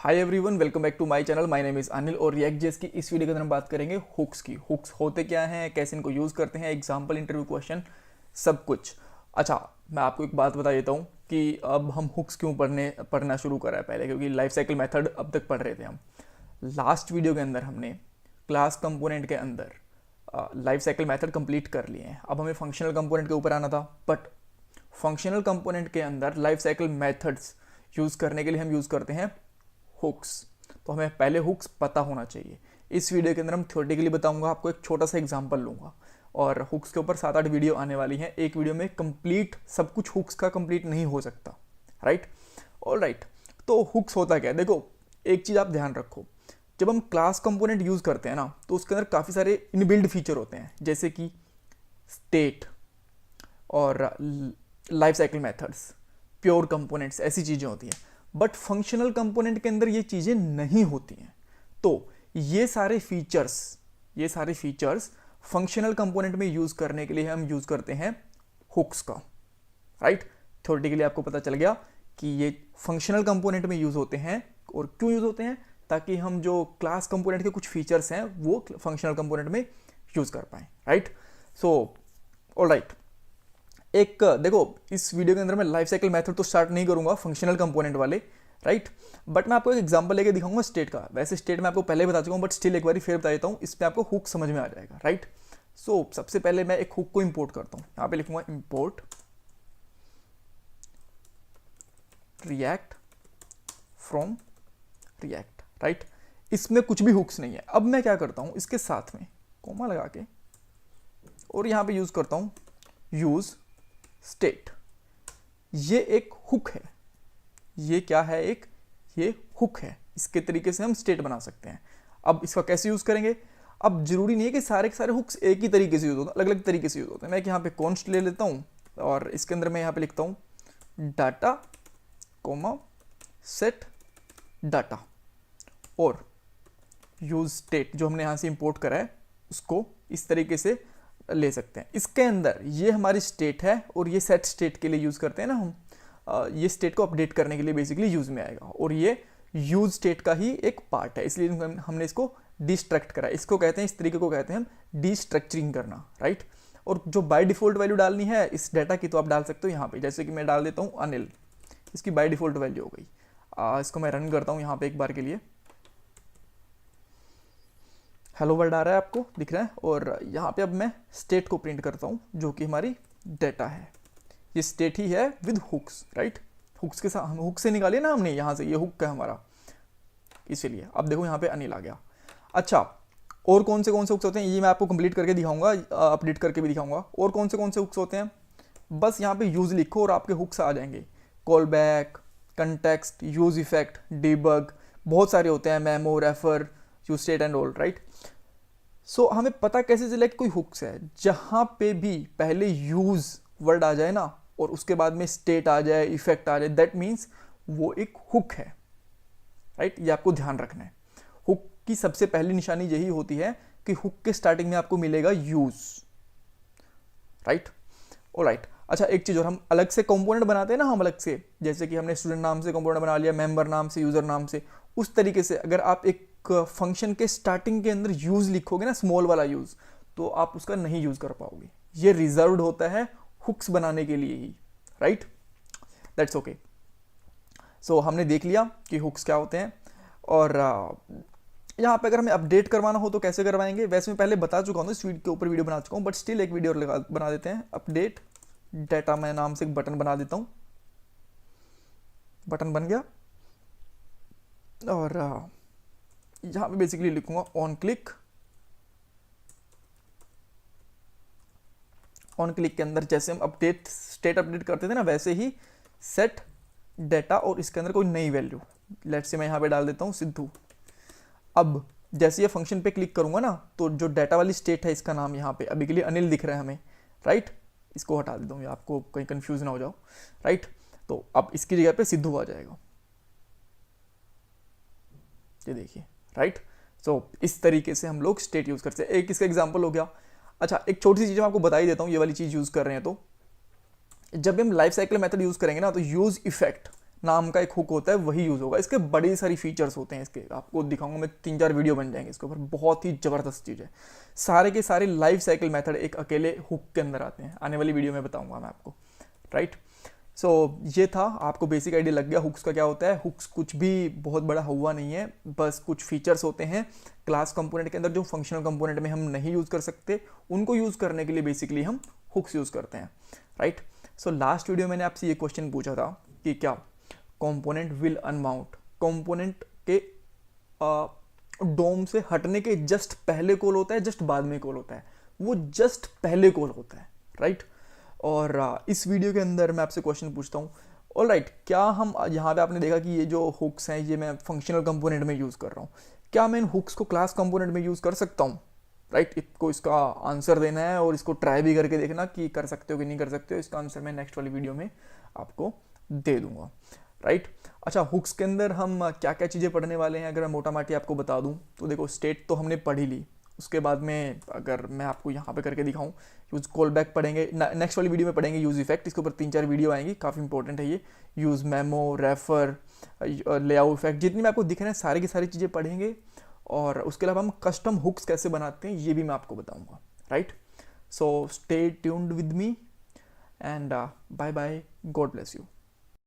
Hi everyone, welcome back to my channel. My name is Anil और React JS की इस video के अंदर हम बात करेंगे हुक्स की। हुक्स होते क्या हैं, कैसे इनको यूज़ करते हैं, एग्जाम्पल, इंटरव्यू क्वेश्चन, सब कुछ। अच्छा, मैं आपको एक बात बता देता हूँ कि अब हम हुक्स क्यों पढ़ना शुरू करा है पहले, क्योंकि लाइफ साइकिल मेथड अब तक पढ़ रहे थे हम। लास्ट वीडियो के अंदर हमने क्लास कंपोनेंट के अंदर लाइफ साइकिल मेथड कंप्लीट कर लिए हैं। अब हमें फंक्शनल कंपोनेंट के ऊपर आना था, बट फंक्शनल कंपोनेंट के अंदर लाइफ साइकिल मेथड्स यूज़ करने के लिए हम यूज़ करते हैं हुक्स। तो हमें पहले हुक्स पता होना चाहिए। इस वीडियो के अंदर हम थ्योरेटिकली बताऊंगा, आपको एक छोटा सा एग्जांपल लूंगा और हुक्स के ऊपर 7-8 वीडियो आने वाली हैं। एक वीडियो में कंप्लीट सब कुछ हुक्स का कंप्लीट नहीं हो सकता, राइट? All right. तो हुक्स होता क्या है, देखो एक चीज़ आप ध्यान रखो, जब हम क्लास कंपोनेंट यूज़ करते हैं ना तो उसके अंदर काफ़ी सारे इनबिल्ड फीचर होते हैं, जैसे कि स्टेट और life cycle methods, pure components, ऐसी चीज़ें होती हैं। बट फंक्शनल कंपोनेंट के अंदर ये चीज़ें नहीं होती हैं। तो ये सारे फीचर्स फंक्शनल कंपोनेंट में यूज़ करने के लिए हम यूज़ करते हैं हुक्स का, राइट? थ्योरेटिकली आपको पता चल गया कि ये फंक्शनल कंपोनेंट में यूज़ होते हैं। और क्यों यूज़ होते हैं? ताकि हम जो क्लास कंपोनेंट के कुछ फीचर्स हैं वो फंक्शनल कंपोनेंट में यूज़ कर पाएँ, राइट? So all right. एक देखो, इस वीडियो के अंदर मैं लाइफ साइकिल मेथड तो स्टार्ट नहीं करूंगा फंक्शनल कंपोनेंट वाले, राइट? बट मैं आपको एक एग्जांपल लेके दिखाऊंगा स्टेट का। वैसे स्टेट मैं आपको पहले बता चुका हूँ, बट स्टिल एक बार फिर बता देता हूँ, इस पर आपको हुक समझ में आ जाएगा, राइट? सो सबसे पहले मैं एक हुक को इंपोर्ट करता हूँ। यहाँ पे लिखूंगा import react from react, right? इसमें कुछ भी हुक्स नहीं है। अब मैं क्या करता हूँ, इसके साथ में कोमा लगा के और यहाँ पे यूज करता हूँ यूज स्टेट। ये एक हुक है। ये क्या है? ये हुक है। इसके तरीके से हम स्टेट बना सकते हैं। अब इसका कैसे यूज करेंगे? अब जरूरी नहीं है कि सारे के सारे हुक्स एक ही तरीके से यूज होते हैं, अलग अलग तरीके से यूज होते हैं। मैं यहाँ पे कॉन्स्ट ले लेता हूँ और इसके अंदर मैं यहाँ पे लिखता हूँ डाटा कोमा सेट डाटा और यूज स्टेट, जो हमने यहाँ से इंपोर्ट करा है उसको इस तरीके से ले सकते हैं। इसके अंदर ये हमारी स्टेट है और ये सेट स्टेट के लिए यूज़ करते हैं ना हम। ये स्टेट को अपडेट करने के लिए बेसिकली यूज़ में आएगा और ये यूज स्टेट का ही एक पार्ट है, इसलिए हमने इसको डिस्ट्रक्ट करा। इसको कहते हैं, इस तरीके को कहते हैं हम डिस्ट्रक्चरिंग करना, राइट? और जो बाय डिफॉल्ट वैल्यू डालनी है इस डाटा की, तो आप डाल सकते हो यहाँ पे। जैसे कि मैं डाल देता हूँ अनिल, इसकी बाय डिफॉल्ट वैल्यू हो गई। इसको मैं रन करता हूँ यहाँ पे एक बार के लिए। हेलो वर्ल्ड आ रहा है, आपको दिख रहा है। और यहाँ पे अब मैं स्टेट को प्रिंट करता हूँ, जो कि हमारी डेटा है। ये स्टेट ही है विद हुक्स, राइट? हुक्स के साथ, हम हुक से निकाले ना हमने यहाँ से, ये हुक है हमारा, इसीलिए। अब देखो यहाँ पे अनिल आ गया। अच्छा, और कौन से हुक्स होते हैं ये मैं आपको कंप्लीट करके दिखाऊंगा, अपडेट करके भी दिखाऊंगा। और कौन से हुक्स होते हैं, बस यहाँ पे यूज लिखो और आपके हुक्स आ जाएंगे। Callback, context, use effect, debug, बहुत सारे होते हैं, memo, refer, use state and all, right? So हमें पता कैसे चले कि कोई हुक्स है? जहां पे भी पहले यूज वर्ड आ जाए ना और उसके बाद में स्टेट आ जाए, इफेक्ट आ जाए, दैट मीन्स वो एक हुक है, राइट? ये आपको ध्यान रखना है। हुक की सबसे पहली निशानी यही होती है कि हुक के स्टार्टिंग में आपको मिलेगा यूज, राइट? ऑलराइट। अच्छा, एक चीज और, हम अलग से कंपोनेंट बनाते हैं ना, हम अलग से, जैसे कि हमने स्टूडेंट नाम से कंपोनेंट बना लिया, मेंबर नाम से, यूजर नाम से, उस तरीके से अगर आप एक फंक्शन के स्टार्टिंग के अंदर यूज लिखोगे ना, स्मॉल वाला यूज, तो आप उसका नहीं यूज कर पाओगे। ये रिजर्व्ड होता है हुक्स बनाने के लिए ही, राइट? That's okay. सो हमने देख लिया कि हुक्स क्या होते हैं। और यहाँ पे अगर हमें अपडेट करवाना हो तो कैसे करवाएंगे? वैसे मैं पहले बता चुका हूँ, इस वीडियो के ऊपर वीडियो बना चुका हूँ, बट स्टिल एक वीडियो बना देते हैं। अपडेट डाटा मैं नाम से एक बटन बना देता हूँ। बटन बन गया और यहाँ पे बेसिकली लिखूंगा ऑन क्लिक। ऑन क्लिक के अंदर जैसे हम स्टेट अपडेट करते थे ना, वैसे ही सेट डाटा और इसके अंदर कोई नई वैल्यू, लेट्स से मैं यहाँ पे डाल देता हूँ सिद्धू। अब जैसे ये फंक्शन पे क्लिक करूंगा ना, तो जो डाटा वाली स्टेट है, इसका नाम यहाँ पे अभी के लिए अनिल दिख रहा है हमें, राइट? इसको हटा देता हूँ, आपको कहीं कंफ्यूज ना हो जाओ, राइट? तो अब इसकी जगह पे सिद्धू आ जाएगा, ये देखिए, राइट? सो इस तरीके से हम लोग स्टेट यूज करते हैं। एक इसका एग्जांपल हो गया। अच्छा, एक छोटी सी चीज मैं आपको बता ही देता हूँ, ये वाली चीज यूज कर रहे हैं तो जब हम लाइफ साइकिल मेथड यूज करेंगे ना, तो यूज इफेक्ट नाम का एक हुक होता है वही यूज़ होगा। इसके बड़ी सारी फीचर्स होते हैं, इसके आपको दिखाऊंगा मैं, 3-4 वीडियो बन जाएंगे इसके ऊपर, बहुत ही ज़बरदस्त चीज़ है। सारे के सारे लाइफ साइकिल मेथड एक अकेले हुक के अंदर आते हैं, आने वाली वीडियो में बताऊंगा मैं आपको, राइट। सो ये था, आपको बेसिक आइडिया लग गया हुक्स का क्या होता है। हुक्स कुछ भी बहुत बड़ा हुआ नहीं है, बस कुछ फीचर्स होते हैं क्लास कंपोनेंट के अंदर जो फंक्शनल कंपोनेंट में हम नहीं यूज़ कर सकते, उनको यूज़ करने के लिए बेसिकली हम हुक्स यूज़ करते हैं, राइट। सो लास्ट वीडियो मैंने आपसे ये क्वेश्चन पूछा था कि क्या कंपोनेंट विल अनमाउंट, कंपोनेंट के डोम से हटने के जस्ट पहले कॉल होता है, जस्ट बाद में कॉल होता है, वो जस्ट पहले कॉल होता है, राइट। और इस वीडियो के अंदर मैं आपसे क्वेश्चन पूछता हूँ, ऑल राइट, क्या हम यहाँ पे आपने देखा कि ये जो हुक्स हैं ये मैं फंक्शनल कंपोनेंट में यूज़ कर रहा हूँ, क्या मैं इन हुक्स को क्लास कंपोनेंट में यूज़ कर सकता हूँ, राइट। इसको इसका आंसर देना है और इसको ट्राई भी करके देखना कि कर सकते हो कि नहीं कर सकते हो। इसका आंसर मैं नेक्स्ट वाली वीडियो में आपको दे दूंगा, राइट। अच्छा, हुक्स के अंदर हम क्या क्या चीज़ें पढ़ने वाले हैं, अगर मैं मोटा माटी आपको बता दूं तो देखो, स्टेट तो हमने पढ़ ही ली। उसके बाद में अगर मैं आपको यहाँ पे करके दिखाऊं, यूज़ कॉल बैक पढ़ेंगे, नेक्स्ट वाली वीडियो में पढ़ेंगे यूज़ इफेक्ट, इसके ऊपर 3-4 वीडियो आएंगी, काफ़ी इंपॉर्टेंट है ये। Use memo, refer, layout effect, जितनी मैं आपको दिख रहे हैं सारी की सारी चीज़ें पढ़ेंगे। और उसके अलावा हम कस्टम हुक्स कैसे बनाते हैं ये भी मैं आपको बताऊंगा, right. So stay tuned with me and bye bye, God bless you.